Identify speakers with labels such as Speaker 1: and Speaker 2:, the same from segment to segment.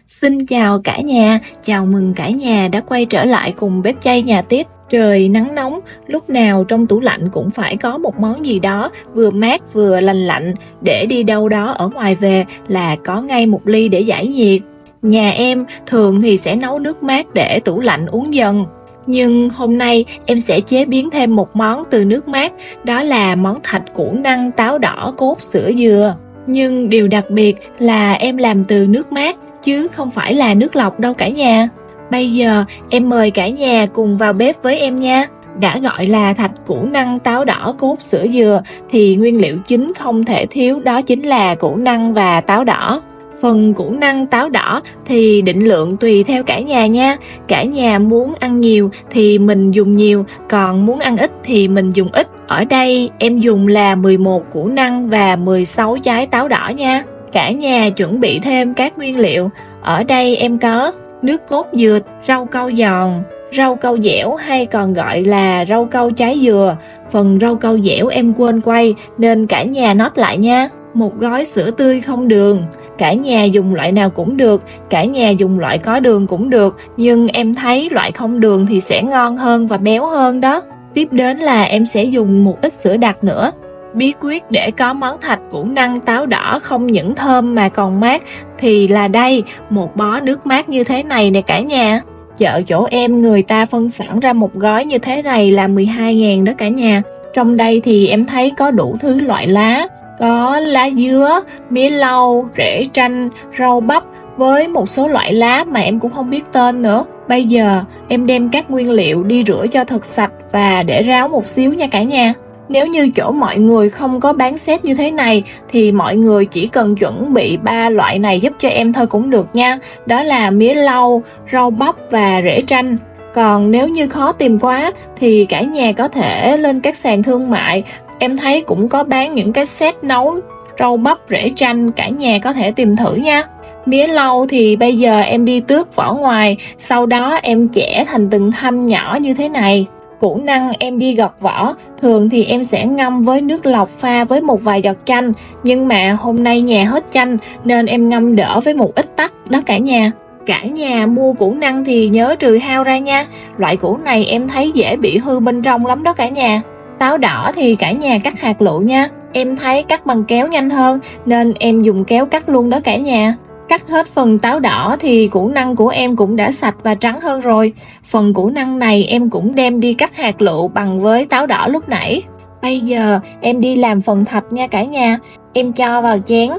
Speaker 1: Xin chào cả nhà, chào mừng cả nhà đã quay trở lại cùng bếp chay nhà Tít. Trời nắng nóng, lúc nào trong tủ lạnh cũng phải có một món gì đó vừa mát vừa lành lạnh, để đi đâu đó ở ngoài về là có ngay một ly để giải nhiệt. Nhà em thường thì sẽ nấu nước mát để tủ lạnh uống dần. Nhưng hôm nay em sẽ chế biến thêm một món từ nước mát, đó là món thạch củ năng táo đỏ cốt sữa dừa. Nhưng điều đặc biệt là em làm từ nước mát chứ không phải là nước lọc đâu cả nhà. Bây giờ em mời cả nhà cùng vào bếp với em nha. Đã gọi là thạch củ năng táo đỏ cốt sữa dừa thì nguyên liệu chính không thể thiếu đó chính là củ năng và táo đỏ. Phần củ năng táo đỏ thì định lượng tùy theo cả nhà nha. Cả nhà muốn ăn nhiều thì mình dùng nhiều, còn muốn ăn ít thì mình dùng ít. Ở đây em dùng là 11 củ năng và 16 trái táo đỏ nha. Cả nhà chuẩn bị thêm các nguyên liệu. Ở đây em có nước cốt dừa, rau câu giòn, rau câu dẻo hay còn gọi là rau câu trái dừa. Phần rau câu dẻo em quên quay nên cả nhà note lại nha. Một gói sữa tươi không đường. Cả nhà dùng loại nào cũng được, cả nhà dùng loại có đường cũng được, nhưng em thấy loại không đường thì sẽ ngon hơn và béo hơn đó. Tiếp đến là em sẽ dùng một ít sữa đặc nữa. Bí quyết để có món thạch củ năng táo đỏ không những thơm mà còn mát thì là đây, một bó nước mát như thế này nè cả nhà. Chợ chỗ em người ta phân sẵn ra một gói như thế này là 12.000 đó cả nhà. Trong đây thì em thấy có đủ thứ loại lá, có lá dứa, mía lau, rễ chanh, rau bắp với một số loại lá mà em cũng không biết tên nữa. Bây giờ em đem các nguyên liệu đi rửa cho thật sạch và để ráo một xíu nha cả nhà. Nếu như chỗ mọi người không có bán set như thế này thì mọi người chỉ cần chuẩn bị 3 loại này giúp cho em thôi cũng được nha. Đó là mía lau, rau bắp và rễ chanh. Còn nếu như khó tìm quá thì cả nhà có thể lên các sàn thương mại. Em thấy cũng có bán những cái set nấu rau bắp rễ chanh, cả nhà có thể tìm thử nha. Mía lau thì bây giờ em đi tước vỏ ngoài, sau đó em chẻ thành từng thanh nhỏ như thế này. Củ năng em đi gọt vỏ, thường thì em sẽ ngâm với nước lọc pha với một vài giọt chanh, nhưng mà hôm nay nhà hết chanh nên em ngâm đỡ với một ít tắc đó cả nhà. Cả nhà mua củ năng thì nhớ trừ hao ra nha, loại củ này em thấy dễ bị hư bên trong lắm đó cả nhà. Táo đỏ thì cả nhà cắt hạt lựu nha, em thấy cắt bằng kéo nhanh hơn nên em dùng kéo cắt luôn đó cả nhà. Cắt hết phần táo đỏ thì củ năng của em cũng đã sạch và trắng hơn rồi. Phần củ năng này em cũng đem đi cắt hạt lựu bằng với táo đỏ lúc nãy. Bây giờ em đi làm phần thạch nha cả nhà. Em cho vào chén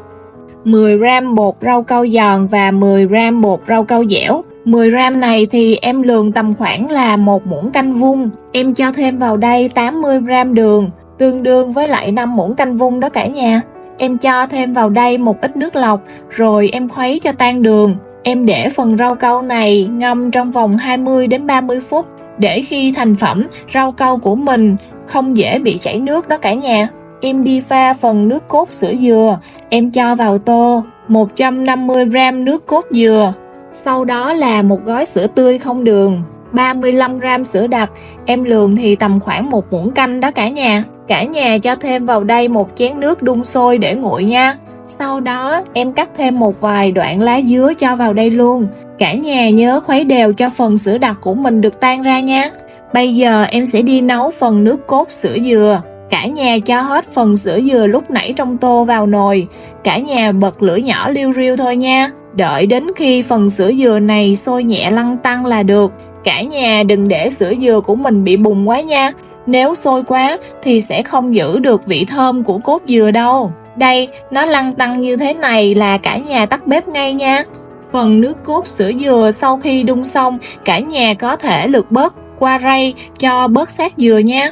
Speaker 1: 10g bột rau câu giòn và 10g bột rau câu dẻo. 10g này thì em lường tầm khoảng là 1 muỗng canh vung. Em cho thêm vào đây 80g đường, tương đương với lại 5 muỗng canh vung đó cả nhà. Em cho thêm vào đây một ít nước lọc, rồi em khuấy cho tan đường. Em để phần rau câu này ngâm trong vòng 20 đến 30 phút, để khi thành phẩm rau câu của mình không dễ bị chảy nước đó cả nhà. Em đi pha phần nước cốt sữa dừa, em cho vào tô 150g nước cốt dừa. Sau đó là một gói sữa tươi không đường, 35g sữa đặc, em lường thì tầm khoảng 1 muỗng canh đó cả nhà. Cả nhà cho thêm vào đây một chén nước đun sôi để nguội nha. Sau đó em cắt thêm một vài đoạn lá dứa cho vào đây luôn. Cả nhà nhớ khuấy đều cho phần sữa đặc của mình được tan ra nha. Bây giờ em sẽ đi nấu phần nước cốt sữa dừa. Cả nhà cho hết phần sữa dừa lúc nãy trong tô vào nồi. Cả nhà bật lửa nhỏ liu riu thôi nha. Đợi đến khi phần sữa dừa này sôi nhẹ lăn tăn là được. Cả nhà đừng để sữa dừa của mình bị bùng quá nha. Nếu sôi quá thì sẽ không giữ được vị thơm của cốt dừa đâu. Đây, nó lăn tăn như thế này là cả nhà tắt bếp ngay nha. Phần nước cốt sữa dừa sau khi đun xong, cả nhà có thể lược bớt qua rây cho bớt sát dừa nha.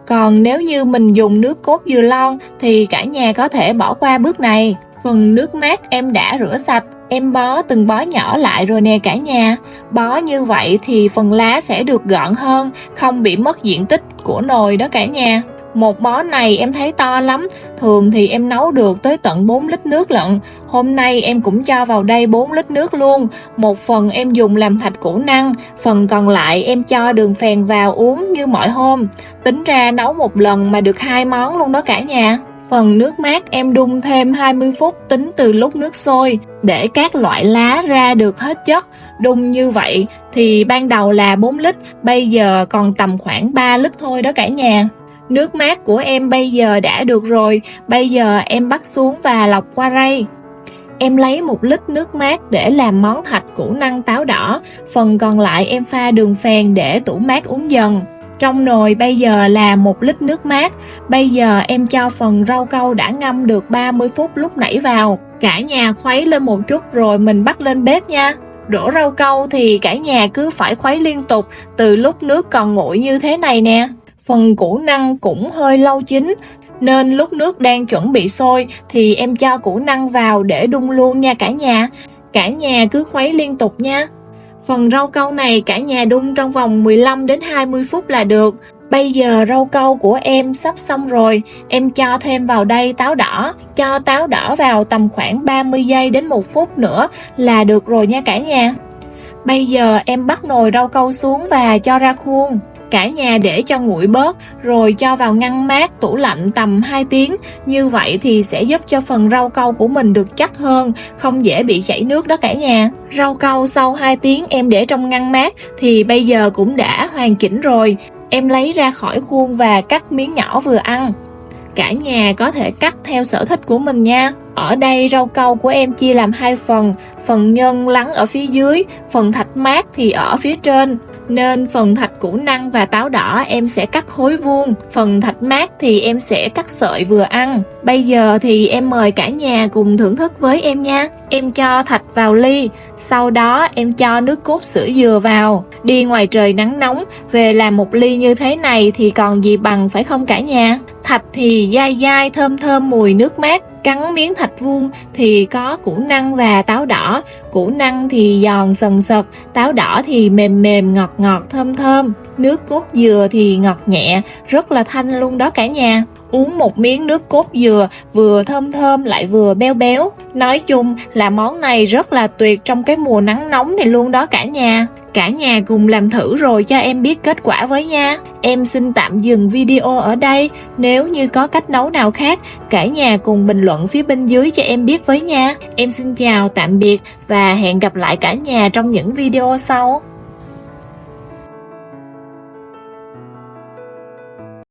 Speaker 1: Còn nếu như mình dùng nước cốt dừa lon thì cả nhà có thể bỏ qua bước này. Phần nước mát em đã rửa sạch, em bó từng bó nhỏ lại rồi nè cả nhà. Bó như vậy thì phần lá sẽ được gọn hơn, không bị mất diện tích của nồi đó cả nhà. Một bó này em thấy to lắm, thường thì em nấu được tới tận 4 lít nước lận. Hôm nay em cũng cho vào đây 4 lít nước luôn. Một phần em dùng làm thạch củ năng, phần còn lại em cho đường phèn vào uống như mọi hôm. Tính ra nấu một lần mà được 2 món luôn đó cả nhà. Phần nước mát em đun thêm 20 phút tính từ lúc nước sôi để các loại lá ra được hết chất. Đun như vậy thì ban đầu là 4 lít, bây giờ còn tầm khoảng 3 lít thôi đó cả nhà. Nước mát của em bây giờ đã được rồi, bây giờ em bắt xuống và lọc qua rây. Em lấy 1 lít nước mát để làm món thạch củ năng táo đỏ, phần còn lại em pha đường phèn để tủ mát uống dần. Trong nồi bây giờ là 1 lít nước mát, bây giờ em cho phần rau câu đã ngâm được 30 phút lúc nãy vào. Cả nhà khuấy lên một chút rồi mình bắt lên bếp nha. Đổ rau câu thì cả nhà cứ phải khuấy liên tục từ lúc nước còn nguội như thế này nè. Phần củ năng cũng hơi lâu chín, nên lúc nước đang chuẩn bị sôi thì em cho củ năng vào để đun luôn nha cả nhà. Cả nhà cứ khuấy liên tục nha. Phần rau câu này cả nhà đun trong vòng 15 đến 20 phút là được. Bây giờ rau câu của em sắp xong rồi, em cho thêm vào đây táo đỏ. Cho táo đỏ vào tầm khoảng 30 giây đến 1 phút nữa là được rồi nha cả nhà. Bây giờ em bắt nồi rau câu xuống và cho ra khuôn. Cả nhà để cho nguội bớt rồi cho vào ngăn mát tủ lạnh tầm 2 tiếng. Như vậy thì sẽ giúp cho phần rau câu của mình được chắc hơn, không dễ bị chảy nước đó cả nhà. Rau câu sau 2 tiếng em để trong ngăn mát thì bây giờ cũng đã hoàn chỉnh rồi. Em lấy ra khỏi khuôn và cắt miếng nhỏ vừa ăn. Cả nhà có thể cắt theo sở thích của mình nha. Ở đây rau câu của em chia làm 2 phần, phần nhân lắng ở phía dưới, phần thạch mát thì ở phía trên. Nên phần thạch củ năng và táo đỏ em sẽ cắt khối vuông, phần thạch mát thì em sẽ cắt sợi vừa ăn. Bây giờ thì em mời cả nhà cùng thưởng thức với em nha. Em cho thạch vào ly, sau đó em cho nước cốt sữa dừa vào. Đi ngoài trời nắng nóng, về làm một ly như thế này thì còn gì bằng phải không cả nhà? Thạch thì dai dai thơm thơm mùi nước mát, cắn miếng thạch vuông thì có củ năng và táo đỏ. Củ năng thì giòn sần sật, táo đỏ thì mềm mềm ngọt ngọt thơm thơm. Nước cốt dừa thì ngọt nhẹ, rất là thanh luôn đó cả nhà. Uống một miếng nước cốt dừa vừa thơm thơm lại vừa béo béo. Nói chung là món này rất là tuyệt trong cái mùa nắng nóng này luôn đó cả nhà. Cả nhà cùng làm thử rồi cho em biết kết quả với nha. Em xin tạm dừng video ở đây. Nếu như có cách nấu nào khác, cả nhà cùng bình luận phía bên dưới cho em biết với nha. Em xin chào, tạm biệt và hẹn gặp lại cả nhà trong những video sau.